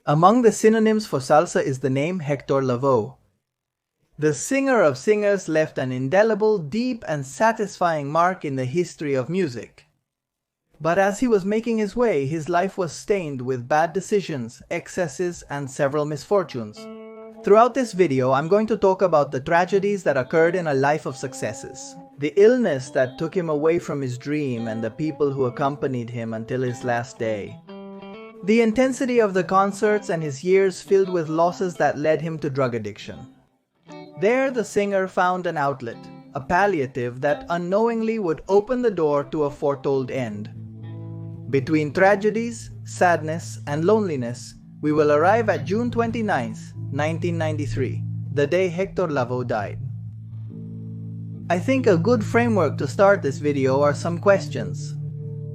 Among the synonyms for salsa is the name Hector Lavoe. The singer of singers left an indelible, deep, and satisfying mark in the history of music. But as he was making his way, his life was stained with bad decisions, excesses, and several misfortunes. Throughout this video, I'm going to talk about the tragedies that occurred in a life of successes, the illness that took him away from his dream, and the people who accompanied him until his last day. The intensity of the concerts and his years filled with losses that led him to drug addiction. There, the singer found an outlet, a palliative that unknowingly would open the door to a foretold end. Between tragedies, sadness, and loneliness, we will arrive at June 29th, 1993, the day Hector Lavoe died. I think a good framework to start this video are some questions.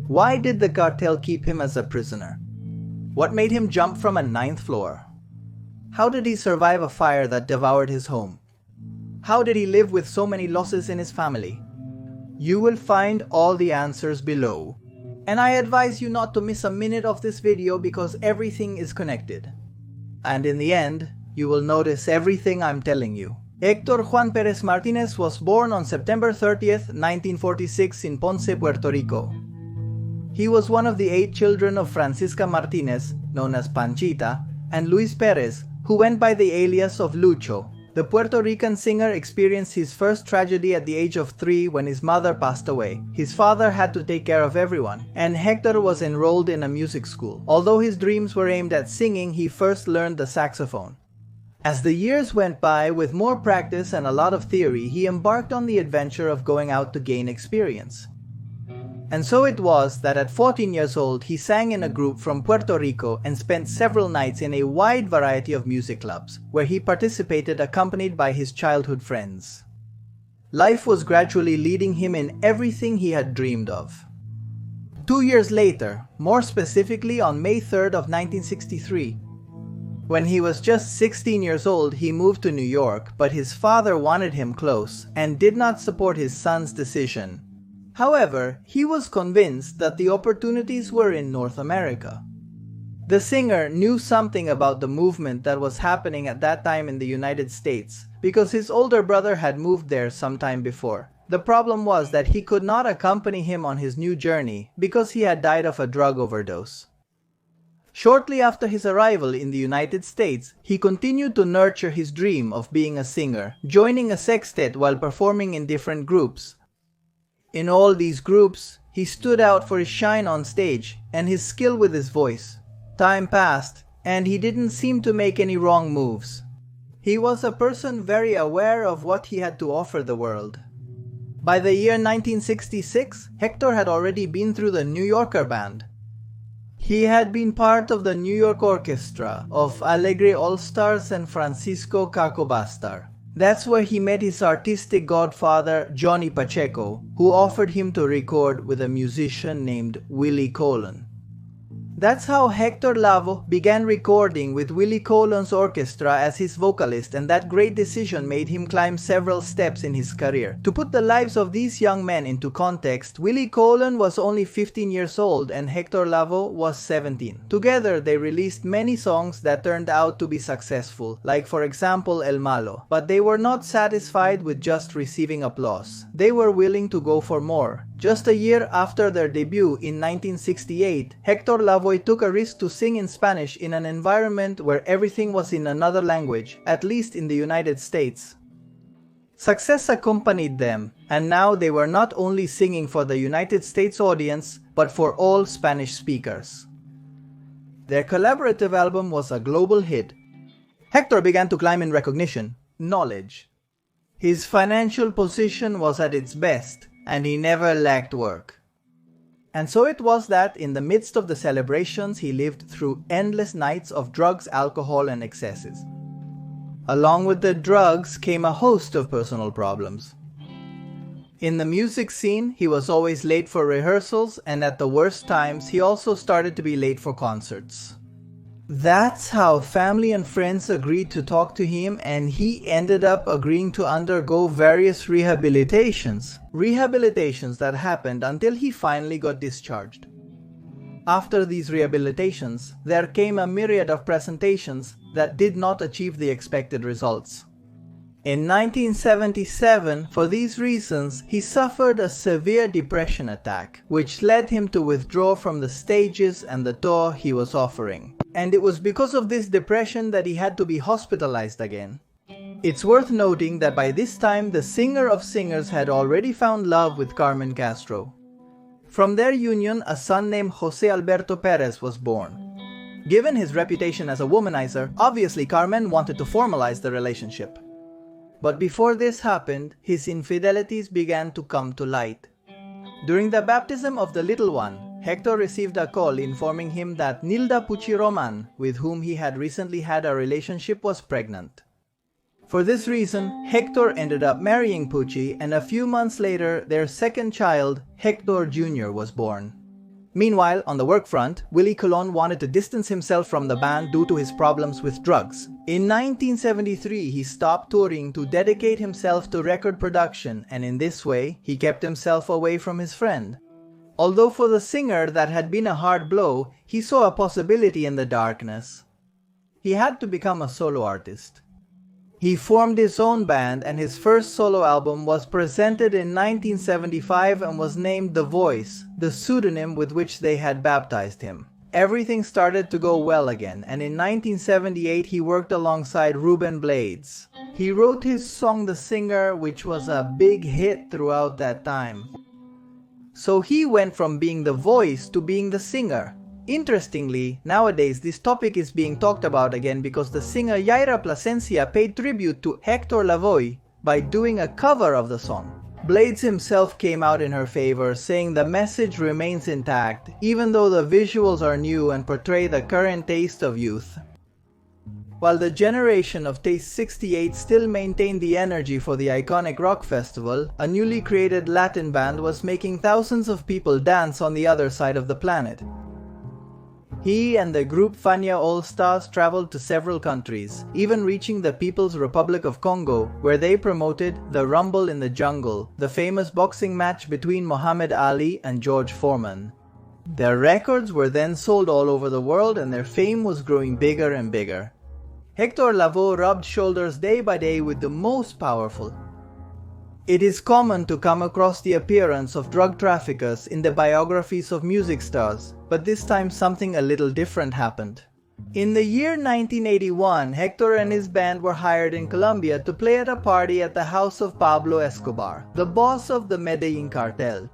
Why did the cartel keep him as a prisoner? What made him jump from a 9th floor? How did he survive a fire that devoured his home? How did he live with so many losses in his family? You will find all the answers below. And I advise you not to miss a minute of this video because everything is connected. And in the end, you will notice everything I'm telling you. Héctor Juan Pérez Martínez was born on September 30th, 1946 in Ponce, Puerto Rico. He was one of the 8 children of Francisca Martínez, known as Panchita, and Luis Pérez, who went by the alias of Lucho. The Puerto Rican singer experienced his first tragedy at the age of 3 when his mother passed away. His father had to take care of everyone, and Hector was enrolled in a music school. Although his dreams were aimed at singing, he first learned the saxophone. As the years went by, with more practice and a lot of theory, he embarked on the adventure of going out to gain experience. And so it was that at 14 years old, he sang in a group from Puerto Rico and spent several nights in a wide variety of music clubs, where he participated accompanied by his childhood friends. Life was gradually leading him in everything he had dreamed of. 2 years later, more specifically on May 3rd of 1963, when he was just 16 years old, he moved to New York, but his father wanted him close and did not support his son's decision. However, he was convinced that the opportunities were in North America. The singer knew something about the movement that was happening at that time in the United States because his older brother had moved there some time before. The problem was that he could not accompany him on his new journey because he had died of a drug overdose. Shortly after his arrival in the United States, he continued to nurture his dream of being a singer, joining a sextet while performing in different groups. In all these groups, he stood out for his shine on stage and his skill with his voice. Time passed, and he didn't seem to make any wrong moves. He was a person very aware of what he had to offer the world. By the year 1966, Hector had already been through the New Yorker band. He had been part of the New York orchestra of Alegre All-Stars and Francisco Cacobastar. That's where he met his artistic godfather, Johnny Pacheco, who offered him to record with a musician named Willie Colon. That's how Hector Lavoe began recording with Willie Colon's orchestra as his vocalist, and that great decision made him climb several steps in his career. To put the lives of these young men into context, Willie Colon was only 15 years old and Hector Lavoe was 17. Together, they released many songs that turned out to be successful, like for example El Malo, but they were not satisfied with just receiving applause. They were willing to go for more. Just a year after their debut in 1968, Hector Lavoe took a risk to sing in Spanish in an environment where everything was in another language, at least in the United States. Success accompanied them, and now they were not only singing for the United States audience, but for all Spanish speakers. Their collaborative album was a global hit. Hector began to climb in recognition, knowledge. His financial position was at its best, and he never lacked work. And so it was that in the midst of the celebrations he lived through endless nights of drugs, alcohol, and excesses. Along with the drugs came a host of personal problems. In the music scene, he was always late for rehearsals, and at the worst times he also started to be late for concerts. That's how family and friends agreed to talk to him, and he ended up agreeing to undergo various rehabilitations that happened until he finally got discharged. After these rehabilitations, there came a myriad of presentations that did not achieve the expected results. In 1977, for these reasons, he suffered a severe depression attack, which led him to withdraw from the stages and the tour he was offering. And it was because of this depression that he had to be hospitalized again. It's worth noting that by this time, the singer of singers had already found love with Carmen Castro. From their union, a son named José Alberto Pérez was born. Given his reputation as a womanizer, obviously Carmen wanted to formalize the relationship. But before this happened, his infidelities began to come to light. During the baptism of the little one, Hector received a call informing him that Nilda Pucci-Roman, with whom he had recently had a relationship, was pregnant. For this reason, Hector ended up marrying Pucci, and a few months later, their second child, Hector Jr., was born. Meanwhile, on the work front, Willie Colon wanted to distance himself from the band due to his problems with drugs. In 1973, he stopped touring to dedicate himself to record production, and in this way, he kept himself away from his friend. Although for the singer that had been a hard blow, he saw a possibility in the darkness. He had to become a solo artist. He formed his own band, and his first solo album was presented in 1975 and was named The Voice, the pseudonym with which they had baptized him. Everything started to go well again, and in 1978 he worked alongside Ruben Blades. He wrote his song The Singer, which was a big hit throughout that time. So he went from being the voice to being the singer. Interestingly, nowadays this topic is being talked about again because the singer Yaira Plasencia paid tribute to Hector Lavoe by doing a cover of the song. Blades himself came out in her favor, saying the message remains intact, even though the visuals are new and portray the current taste of youth. While the generation of Taste 68 still maintained the energy for the iconic rock festival, a newly created Latin band was making thousands of people dance on the other side of the planet. He and the group Fania All-Stars traveled to several countries, even reaching the People's Republic of Congo, where they promoted the Rumble in the Jungle, the famous boxing match between Muhammad Ali and George Foreman. Their records were then sold all over the world, and their fame was growing bigger and bigger. Hector Lavoe rubbed shoulders day by day with the most powerful. It is common to come across the appearance of drug traffickers in the biographies of music stars, but this time something a little different happened. In the year 1981, Hector and his band were hired in Colombia to play at a party at the house of Pablo Escobar, the boss of the Medellin cartel.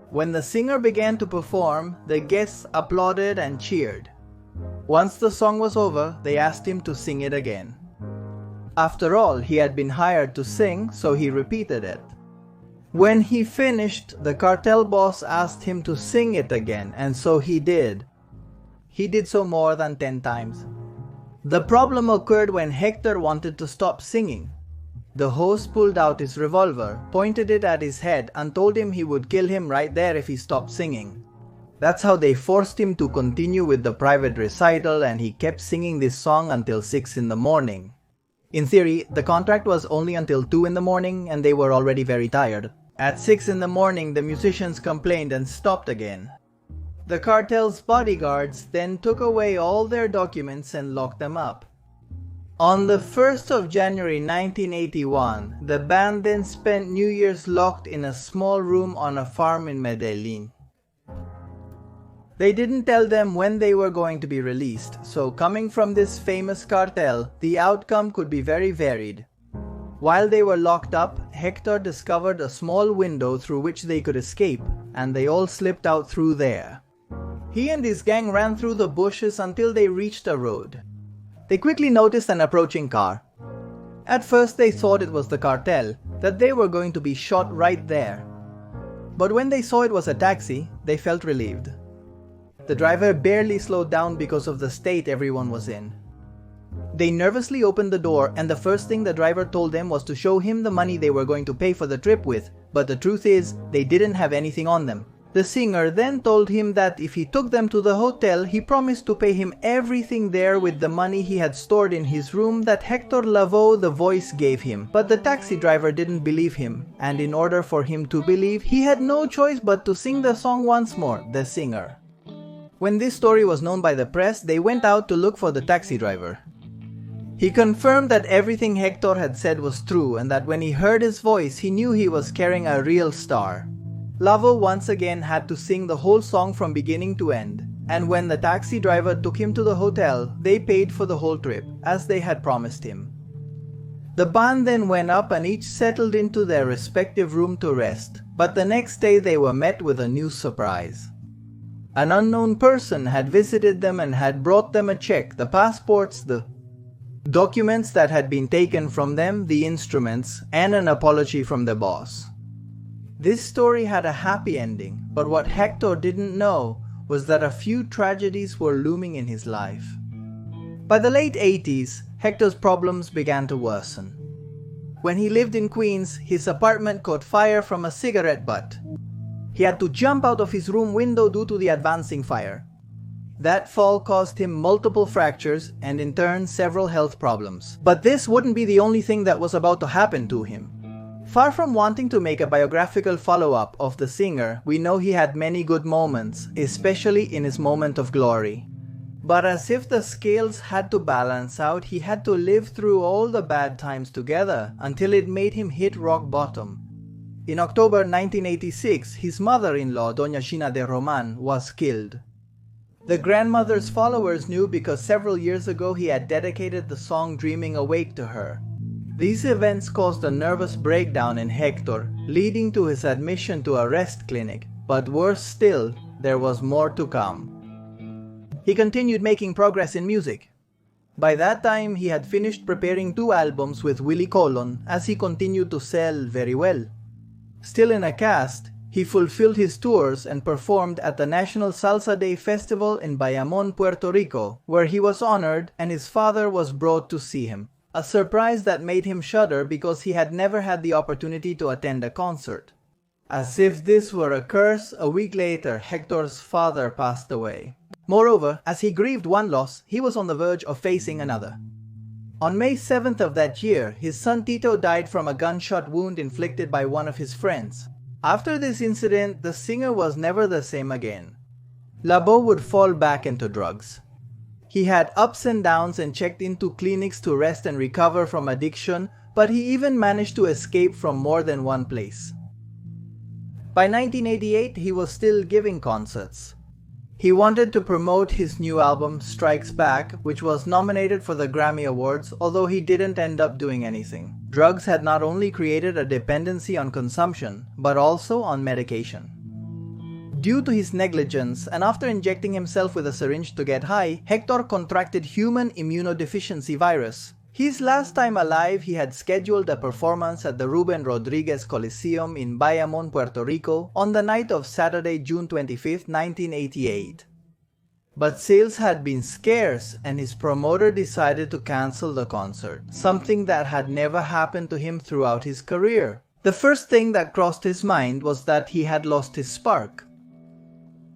When the singer began to perform, the guests applauded and cheered. Once the song was over, they asked him to sing it again. After all, he had been hired to sing, so he repeated it. When he finished, the cartel boss asked him to sing it again, and so he did. He did so more than 10 times. The problem occurred when Hector wanted to stop singing. The host pulled out his revolver, pointed it at his head, and told him he would kill him right there if he stopped singing. That's how they forced him to continue with the private recital, and he kept singing this song until 6 in the morning. In theory, the contract was only until 2 in the morning, and they were already very tired. At 6 in the morning, the musicians complained and stopped again. The cartel's bodyguards then took away all their documents and locked them up. On the 1st of January 1981, the band then spent New Year's locked in a small room on a farm in Medellin. They didn't tell them when they were going to be released, so coming from this famous cartel, the outcome could be very varied. While they were locked up, Hector discovered a small window through which they could escape, and they all slipped out through there. He and his gang ran through the bushes until they reached a road. They quickly noticed an approaching car. At first they thought it was the cartel, that they were going to be shot right there. But when they saw it was a taxi, they felt relieved. The driver barely slowed down because of the state everyone was in. They nervously opened the door, and the first thing the driver told them was to show him the money they were going to pay for the trip with, but the truth is, they didn't have anything on them. The singer then told him that if he took them to the hotel, he promised to pay him everything there with the money he had stored in his room that Hector Lavoe, the voice, gave him. But the taxi driver didn't believe him, and in order for him to believe, he had no choice but to sing the song once more, The Singer. When this story was known by the press, they went out to look for the taxi driver. He confirmed that everything Hector had said was true and that when he heard his voice, he knew he was carrying a real star. Lavoe once again had to sing the whole song from beginning to end, and when the taxi driver took him to the hotel, they paid for the whole trip, as they had promised him. The band then went up and each settled into their respective room to rest, but the next day they were met with a new surprise. An unknown person had visited them and had brought them a check, the passports, the documents that had been taken from them, the instruments, and an apology from the boss. This story had a happy ending, but what Hector didn't know was that a few tragedies were looming in his life. By the late 80s, Hector's problems began to worsen. When he lived in Queens, his apartment caught fire from a cigarette butt. He had to jump out of his room window due to the advancing fire. That fall caused him multiple fractures and in turn several health problems. But this wouldn't be the only thing that was about to happen to him. Far from wanting to make a biographical follow-up of the singer, we know he had many good moments, especially in his moment of glory. But as if the scales had to balance out, he had to live through all the bad times together until it made him hit rock bottom. In October 1986, his mother-in-law, Doña Gina de Roman, was killed. The grandmother's followers knew because several years ago he had dedicated the song Dreaming Awake to her. These events caused a nervous breakdown in Hector, leading to his admission to a rest clinic, but worse still, there was more to come. He continued making progress in music. By that time, he had finished preparing 2 albums with Willie Colon as he continued to sell very well. Still in a cast, he fulfilled his tours and performed at the National Salsa Day Festival in Bayamon, Puerto Rico, where he was honored and his father was brought to see him. A surprise that made him shudder because he had never had the opportunity to attend a concert. As if this were a curse, a week later, Hector's father passed away. Moreover, as he grieved one loss, he was on the verge of facing another. On May 7th of that year, his son Tito died from a gunshot wound inflicted by one of his friends. After this incident, the singer was never the same again. Lavoe would fall back into drugs. He had ups and downs and checked into clinics to rest and recover from addiction, but he even managed to escape from more than one place. By 1988, he was still giving concerts. He wanted to promote his new album, Strikes Back, which was nominated for the Grammy Awards, although he didn't end up doing anything. Drugs had not only created a dependency on consumption, but also on medication. Due to his negligence, and after injecting himself with a syringe to get high, Hector contracted human immunodeficiency virus. His last time alive, he had scheduled a performance at the Ruben Rodriguez Coliseum in Bayamon, Puerto Rico, on the night of Saturday, June 25, 1988. But sales had been scarce, and his promoter decided to cancel the concert, something that had never happened to him throughout his career. The first thing that crossed his mind was that he had lost his spark.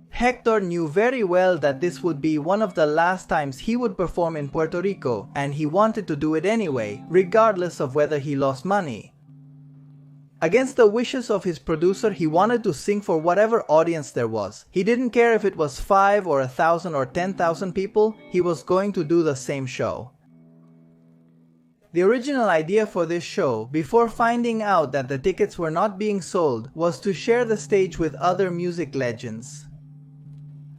Hector knew very well that this would be one of the last times he would perform in Puerto Rico, and he wanted to do it anyway, regardless of whether he lost money. Against the wishes of his producer, he wanted to sing for whatever audience there was. He didn't care if it was 5 or 1,000 or 10,000 people, he was going to do the same show. The original idea for this show, before finding out that the tickets were not being sold, was to share the stage with other music legends.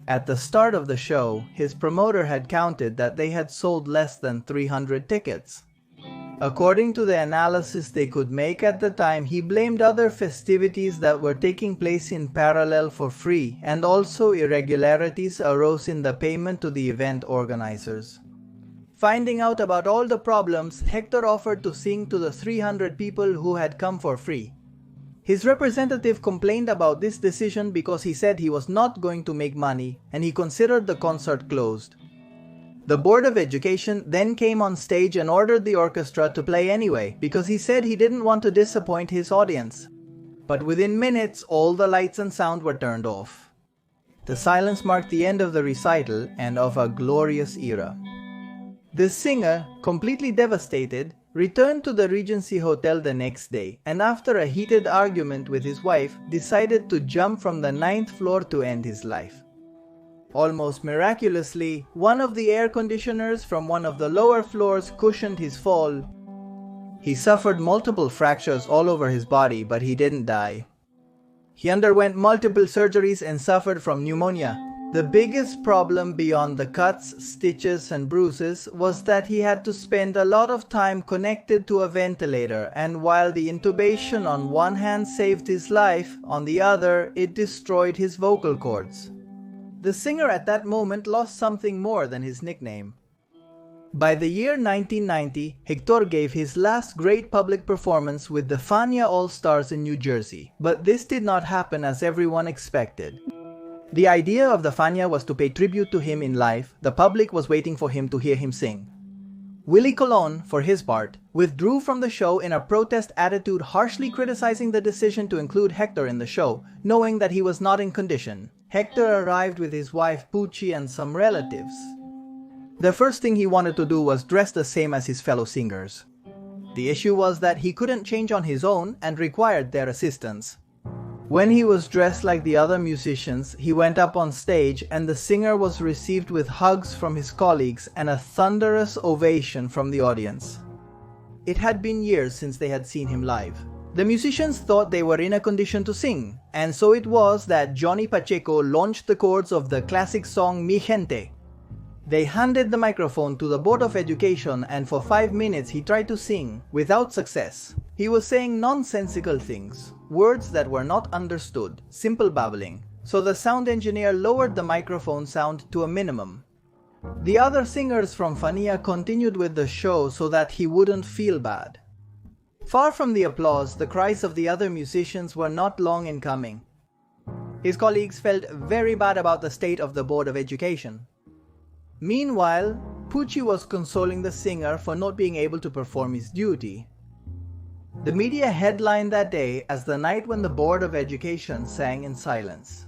At the start of the show, his promoter had counted that they had sold less than 300 tickets. According to the analysis they could make at the time, he blamed other festivities that were taking place in parallel for free, and also irregularities arose in the payment to the event organizers. Finding out about all the problems, Hector offered to sing to the 300 people who had come for free. His representative complained about this decision because he said he was not going to make money and he considered the concert closed. The Board of Education then came on stage and ordered the orchestra to play anyway because he said he didn't want to disappoint his audience. But within minutes, all the lights and sound were turned off. The silence marked the end of the recital and of a glorious era. The singer, completely devastated, returned to the Regency Hotel the next day, and after a heated argument with his wife, decided to jump from the 9th floor to end his life. Almost miraculously, one of the air conditioners from one of the lower floors cushioned his fall. He suffered multiple fractures all over his body, but he didn't die. He underwent multiple surgeries and suffered from pneumonia. The biggest problem beyond the cuts, stitches, and bruises was that he had to spend a lot of time connected to a ventilator, and while the intubation on one hand saved his life, on the other, it destroyed his vocal cords. The singer at that moment lost something more than his nickname. By the year 1990, Hector gave his last great public performance with the Fania All-Stars in New Jersey, but this did not happen as everyone expected. The idea of the Fania was to pay tribute to him in life. The public was waiting for him to hear him sing. Willie Colon, for his part, withdrew from the show in a protest attitude, harshly criticizing the decision to include Hector in the show, knowing that he was not in condition. Hector arrived with his wife Pucci and some relatives. The first thing he wanted to do was dress the same as his fellow singers. The issue was that he couldn't change on his own and required their assistance. When he was dressed like the other musicians, he went up on stage and the singer was received with hugs from his colleagues and a thunderous ovation from the audience. It had been years since they had seen him live. The musicians thought they were in a condition to sing, and so it was that Johnny Pacheco launched the chords of the classic song Mi Gente. They handed the microphone to the Board of Education, and for 5 minutes he tried to sing, without success. He was saying nonsensical things, words that were not understood, simple babbling, so the sound engineer lowered the microphone sound to a minimum. The other singers from Fania continued with the show so that he wouldn't feel bad. Far from the applause, the cries of the other musicians were not long in coming. His colleagues felt very bad about the state of the Board of Education. Meanwhile, Pucci was consoling the singer for not being able to perform his duty. The media headlined that day as the night when the Board of Education sang in silence.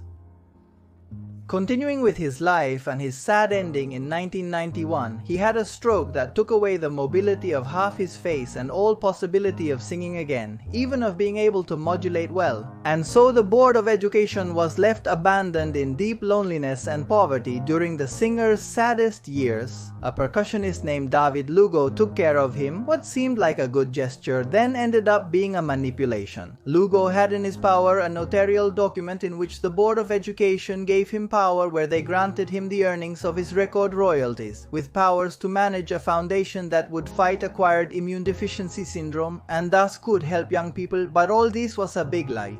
Continuing with his life and his sad ending in 1991, he had a stroke that took away the mobility of half his face and all possibility of singing again, even of being able to modulate well. And so the Board of Education was left abandoned in deep loneliness and poverty during the singer's saddest years. A percussionist named David Lugo took care of him. What seemed like a good gesture then ended up being a manipulation. Lugo had in his power a notarial document in which the Board of Education gave him power where they granted him the earnings of his record royalties, with powers to manage a foundation that would fight acquired immune deficiency syndrome and thus could help young people, but all this was a big lie.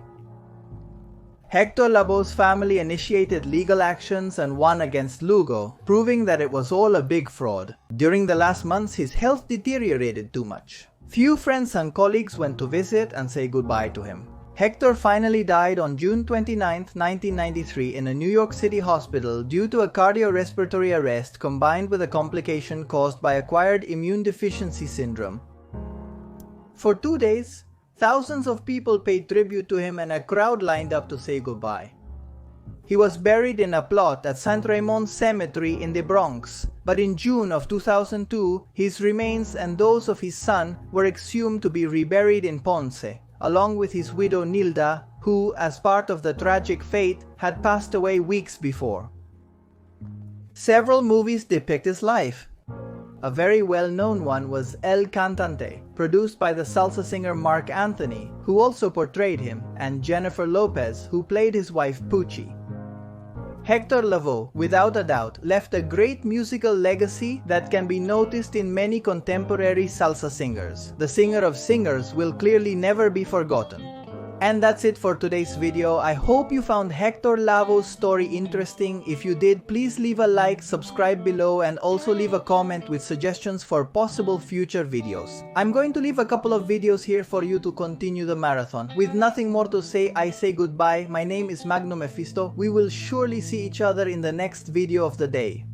Hector Lavoe's family initiated legal actions and won against Lugo, proving that it was all a big fraud. During the last months, his health deteriorated too much. Few friends and colleagues went to visit and say goodbye to him. Hector finally died on June 29, 1993 in a New York City hospital due to a cardiorespiratory arrest combined with a complication caused by acquired immune deficiency syndrome. For 2 days, thousands of people paid tribute to him and a crowd lined up to say goodbye. He was buried in a plot at St. Raymond Cemetery in the Bronx, but in June of 2002, his remains and those of his son were exhumed to be reburied in Ponce, along with his widow Nilda, who, as part of the tragic fate, had passed away weeks before. Several movies depict his life. A very well-known one was El Cantante, produced by the salsa singer Marc Anthony, who also portrayed him, and Jennifer Lopez, who played his wife Pucci. Hector Lavoe, without a doubt, left a great musical legacy that can be noticed in many contemporary salsa singers. The singer of singers will clearly never be forgotten. And that's it for today's video. I hope you found Hector Lavoe's story interesting. If you did, please leave a like, subscribe below, and also leave a comment with suggestions for possible future videos. I'm going to leave a couple of videos here for you to continue the marathon. With nothing more to say, I say goodbye. My name is Magno Mephisto. We will surely see each other in the next video of the day.